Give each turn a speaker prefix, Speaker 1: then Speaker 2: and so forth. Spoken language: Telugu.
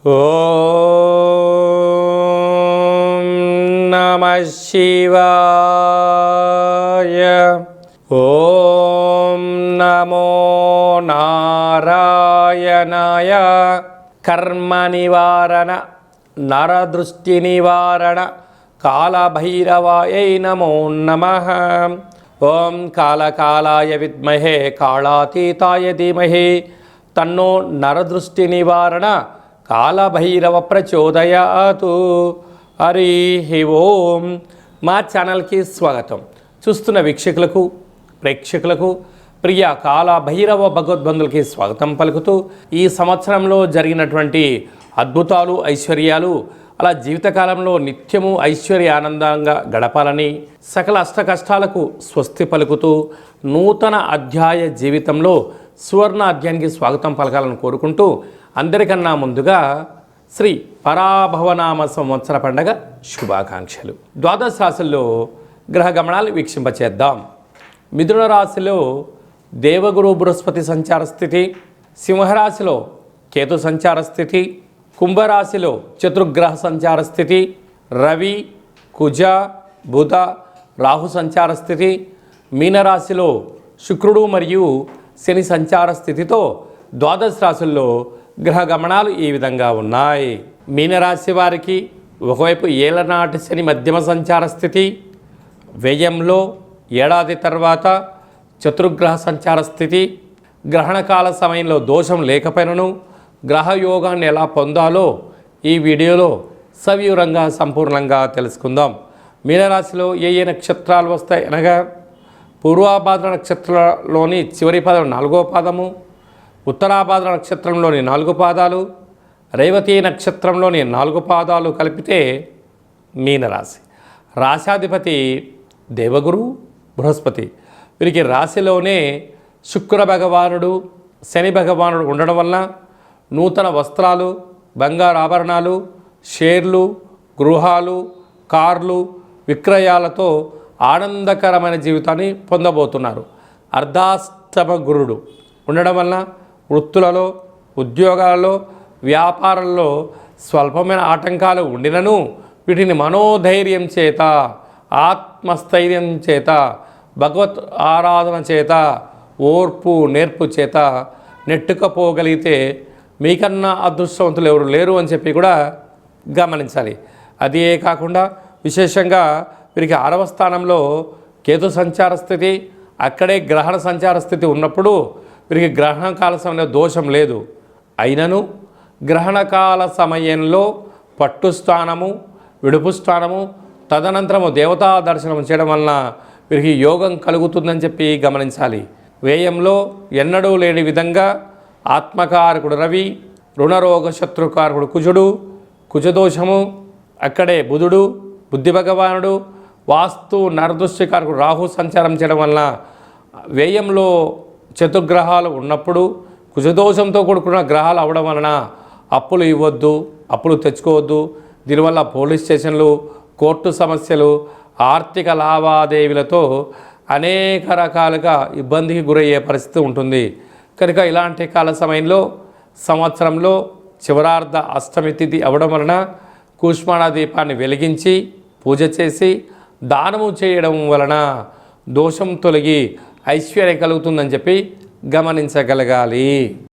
Speaker 1: ఓం నమః శివాయ. ఓం నమో నారాయణాయ. కర్మ నివారణ నరదృష్టి నివారణ కాళభైరవాయై నమో నమః. ఓం కాళకాలాయ విద్మహే కాళాతీతాయ ధీమహి తన్నో నరదృష్టి నివారణ కాళభైరవ ప్రచోదయాతు. హరి ఓం. మా ఛానల్కి స్వాగతం. చూస్తున్న వీక్షకులకు ప్రేక్షకులకు ప్రియ కాళభైరవ భగవద్బంధులకి స్వాగతం పలుకుతూ, ఈ సంవత్సరంలో జరిగినటువంటి అద్భుతాలు ఐశ్వర్యాలు అలా జీవితకాలంలో నిత్యము ఐశ్వర్య ఆనందంగా గడపాలని, సకల అష్ట కష్టాలకు స్వస్తి పలుకుతూ నూతన అధ్యాయ జీవితంలో సువర్ణ అధ్యాయానికి స్వాగతం పలకాలని కోరుకుంటూ, అందరికన్నా ముందుగా శ్రీ పరాభవనామ సంవత్సర పండగ శుభాకాంక్షలు. ద్వాదశ రాశుల్లో గ్రహ గమనాలు వీక్షింపచేద్దాం. మిథున రాశిలో దేవగురు బృహస్పతి సంచార స్థితి, సింహరాశిలో కేతు సంచార స్థితి, కుంభరాశిలో చతుర్గ్రహ సంచార స్థితి, రవి కుజ బుధ రాహు సంచార స్థితి, మీనరాశిలో శుక్రుడు మరియు శని సంచార స్థితితో ద్వాదశ రాశుల్లో గ్రహ గమనాలు ఈ విధంగా ఉన్నాయి. మీనరాశి వారికి ఒకవైపు ఏలనాటి శని మధ్యమ సంచార స్థితి, వ్యయంలో ఏడాది తర్వాత చతుర్గ్రహ సంచార స్థితి, గ్రహణకాల సమయంలో దోషం లేకపోయినను గ్రహయోగాన్ని ఎలా పొందాలో ఈ వీడియోలో సవివరంగా సంపూర్ణంగా తెలుసుకుందాం. మీనరాశిలో ఏ నక్షత్రాలు వస్తాయి అనగా, పూర్వాభాద్ర నక్షత్రంలోని చివరి పాదం 4వ పాదము, ఉత్తరాభాద్ర నక్షత్రంలోని 4 పాదాలు, రేవతి నక్షత్రంలోని 4 పాదాలు కలిపితే మీనరాశి. రాశాధిపతి దేవగురు బృహస్పతి. వీరికి రాశిలోనే శుక్ర భగవానుడు శని భగవానుడు ఉండడం వల్ల నూతన వస్త్రాలు, బంగారు ఆభరణాలు, షేర్లు, గృహాలు, కార్లు విక్రయాలతో ఆనందకరమైన జీవితాన్ని పొందబోతున్నారు. అర్ధాష్టమ గురుడు ఉండడం వల్ల వృత్తులలో, ఉద్యోగాలలో, వ్యాపారంలో స్వల్పమైన ఆటంకాలు ఉండినను వీటిని మనోధైర్యం చేత, ఆత్మస్థైర్యం చేత, భగవత్ ఆరాధన చేత, ఓర్పు నేర్పు చేత నెట్టుకపోగలిగితే మీకన్నా అదృష్టవంతులు ఎవరు లేరు అని చెప్పి కూడా గమనించాలి. అదే కాకుండా విశేషంగా వీరికి 6వ స్థానంలో కేతు సంచార స్థితి, అక్కడే గ్రహణ సంచార స్థితి ఉన్నప్పుడు వీరికి గ్రహణకాల సమయంలో దోషం లేదు. అయినను గ్రహణకాల సమయంలో పట్టు స్థానము, విడుపు స్థానము, తదనంతరము దేవతా దర్శనం చేయడం వలన వీరికి యోగం కలుగుతుందని చెప్పి గమనించాలి. వ్యయంలో ఎన్నడూ లేని విధంగా ఆత్మకారకుడు రవి, రుణరోగ శత్రుకారకుడు కుజుడు, కుజదోషము, అక్కడే బుధుడు బుద్ధి భగవానుడు, వాస్తు నరదృష్టికారకుడు రాహు సంచారం చేయడం వలన వ్యయంలో చతుర్గ్రహాలు ఉన్నప్పుడు కుజదోషంతో కూడుకున్న గ్రహాలు అవడం వలన అప్పులు ఇవ్వద్దు, అప్పులు తెచ్చుకోవద్దు. దీనివల్ల పోలీస్ స్టేషన్లు, కోర్టు సమస్యలు, ఆర్థిక లావాదేవీలతో అనేక రకాలుగా ఇబ్బందికి గురయ్యే పరిస్థితి ఉంటుంది. కనుక ఇలాంటి కాల సమయంలో సంవత్సరంలో చివరార్ధ అష్టమి తిథి అవడం వలన కూష్మాణ దీపాన్ని వెలిగించి పూజ చేసి దానము చేయడం వలన దోషం తొలగి ఐశ్వర్యం కలుగుతుందని చెప్పి గమనించగలగాలి.